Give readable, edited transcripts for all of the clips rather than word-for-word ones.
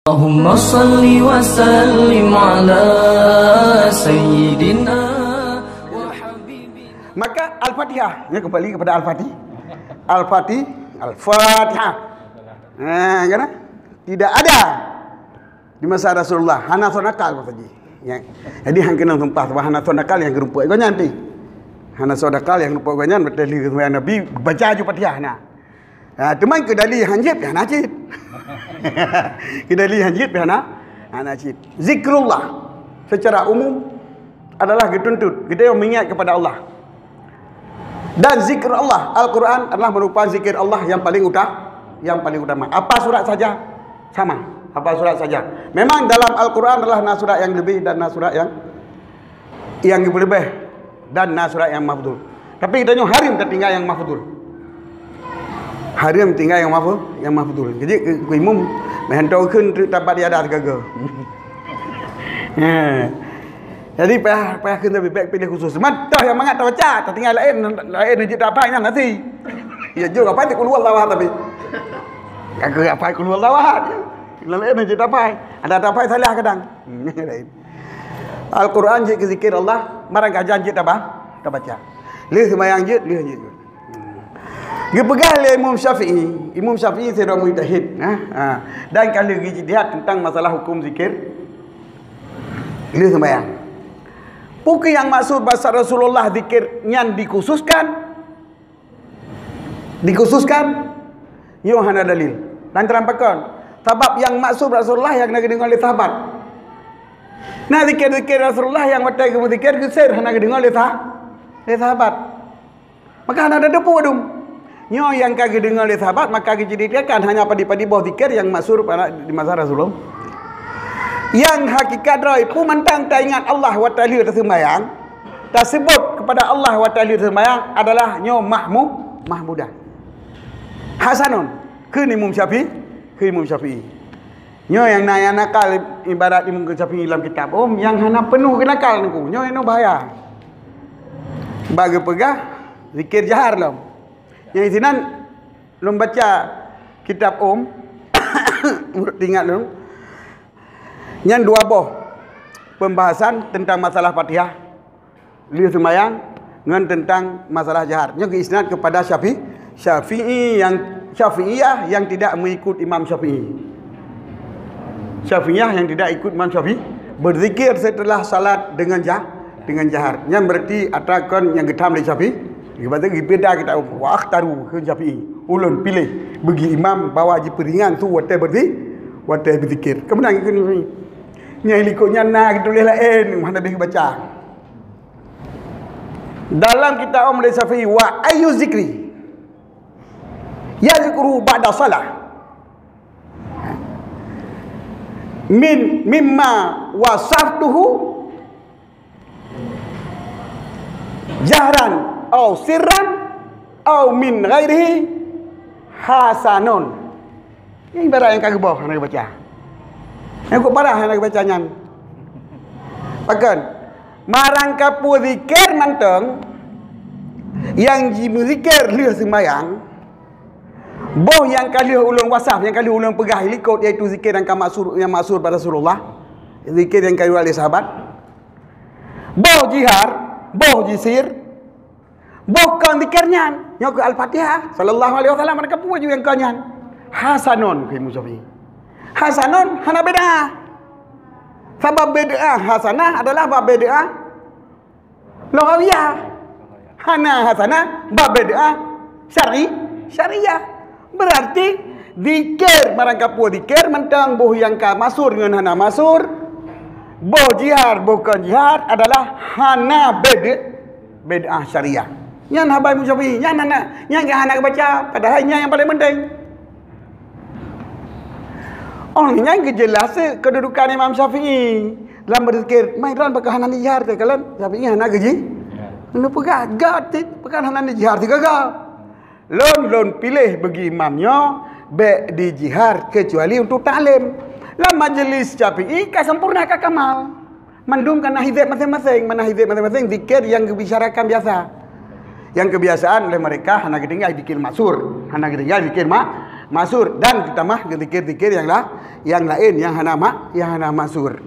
Allahumma salli wa sallim ala sayyidina wa habibina. Maka Al-Fatihah, ya, kembali kepada Al-Fatihah. Al-Fatihah. Kan? Tidak ada di masa Rasulullah hana sonakal saja. Ya. Jadi hang kena tumpah hana sonakal yang gerumpuk go nyanti. Hana sonakal yang gerumpuk go nyan betul Nabi baca ju Fatihah nah. Teman ke dali hanjib ya najib. Kita lihat hanjib ya najib. Zikrullah secara umum adalah dituntut kita yang mengingat kepada Allah. Dan zikir Allah, Al-Quran adalah merupakan zikir Allah yang paling utama. Apa surat saja sama. Apa surat saja. Memang dalam Al-Quran adalah surat yang lebih dan surat yang lebih dan surat yang mafdhul. Tapi kita harim tertinggal yang mafdhul. Harim tinggal yang mafdhul. Jadi imam menhantarขึ้น tempat dia ada gagal. Jadi payah kena lebih pilih khusus. Mantah yang mangat baca, tertinggal lain je tak apa yang nanti. Ya juga apa itu keluar lawah tapi. Kagak apa keluar lawah. Lain je tak apa. Ada apa salah kadang. Al-Quran je zikir Allah, marang kajian je tak baca. Lih sembahyang je, lih je. Dipegang oleh Imam Syafi'i. Imam Syafi'i seorang mujtahid. Dan kalau ijtihad tentang masalah hukum zikir, dia sembahyang. Bukan yang maksud bahasa Rasulullah zikir yang dikhususkan. Yo hana dalil. Dan terampakan. Sebab yang maksud Rasulullah yang nak dengar oleh sahabat. Nah zikir Rasulullah yang watai ke zikir gesir hana dengar oleh sahabat. Maka hana ada depu adum. Nyo yang kagak dengar oleh sahabat maka dijadikan hanya padi-padi bawah zikir yang masyhur di masa Rasulullah. Yang hakikat roi pu mentang tak ingat Allah wa ta'ala tersembahyang, tersebut kepada Allah wa ta'ala tersembahyang adalah nyo mahmudah. Hasanun ke Imam Syafi'i. Nyo yang nakal ibarat Imam Syafi'i dalam kitab yang hana penuh ke nakal niku. Nyo eno bahaya. Bagi pegah zikir jahar lah. Yang isinan belum baca kitab ingat dulu. Yang dua boh pembahasan tentang masalah Fatihah, lihat sembahyang dengan tentang masalah jahar. Yang isnad kepada Syafi'iyah yang tidak mengikut Imam Syafi'i. Syafi'iyah yang tidak ikut Imam Syafi'i berzikir setelah salat dengan jahar. Yang berarti atakan yang getam dari Syafi'i. Sebab tu beda kita waqtaru ke Syafi'i. Ulun pilih bagi imam bawa je peringan tu watai berzikir. Kemudian ni nyai likutnya nak tulis lain mana dia baca. Dalam kitab dari Syafi'i wa ayu zikri yazkuru ba'da salah mimma wasaftuhu jahran au sirran au min ghairihi hasanun. Yang ibarat yang kagak boh nak baca. Yang kok parah nak baca nyan. Bahkan marang kapu zikir manteng yang ji zikir leh sembayang boh yang kali ulun wasaf yang kali ulun pegah likut iaitu zikir yang maksud pada Rasulullah, zikir yang kali oleh sahabat, boh jihar, boh jisir, bukan zikirnya yang ke Al-Fatihah sallallahu alaihi wasallam mereka punya yang kanyan hasanun ke Musafi. Hasanun hana beda. Sebab beda hasanah adalah bab beda lughawiyah. Hana hasanah bab beda syariah. Berarti zikir merangkap zikir mentang boh yang ka masur dengan hana masur. Boh jihar bukan jihar adalah hana beda syariah. Yang habai Syafi'i, yang anak baca, padahal yang paling penting. Yang kejelas kedudukan Imam Syafi'i dalam berzikir. Main pakai hanan jihar tu kalian Syafi'i anak gaji. Lu pegang pakai hanan jihar tu gagal. Lon pilih bagi imamnya baik di jihar kecuali untuk taklim. Dalam majlis Syafi'i ka sempurna ka kamal. Mandumkan hizib masing-masing zikir yang dibicarakan biasa. Yang kebiasaan oleh mereka hanya ketinggal zikir maksur, hanya ketinggal zikir masur, dan ditambah zikir-zikir yang lain yang hana masur.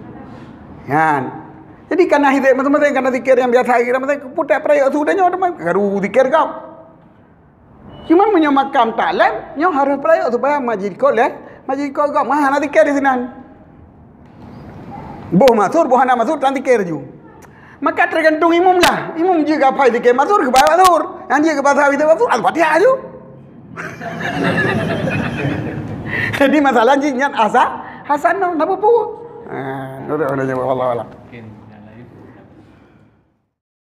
Kan. Jadi karena hidayah teman-teman karena zikir yang biasa teman-teman putar perayaan sudahnya teman baru zikir kau. Cuma punya makam taklim, nyo harus perayaan supaya majid kau kau mah hana zikir di sini. Boh masur, boh hana masur tak zikir ju. Maka tergantung imam lah. Imam juga apa zikir masur ke bawah masur. Yang dia ke bawah itu masur al-Fatihah ju. Jadi masalah jinnya asa hasan no apa pun. Nurut orang jawab Allah.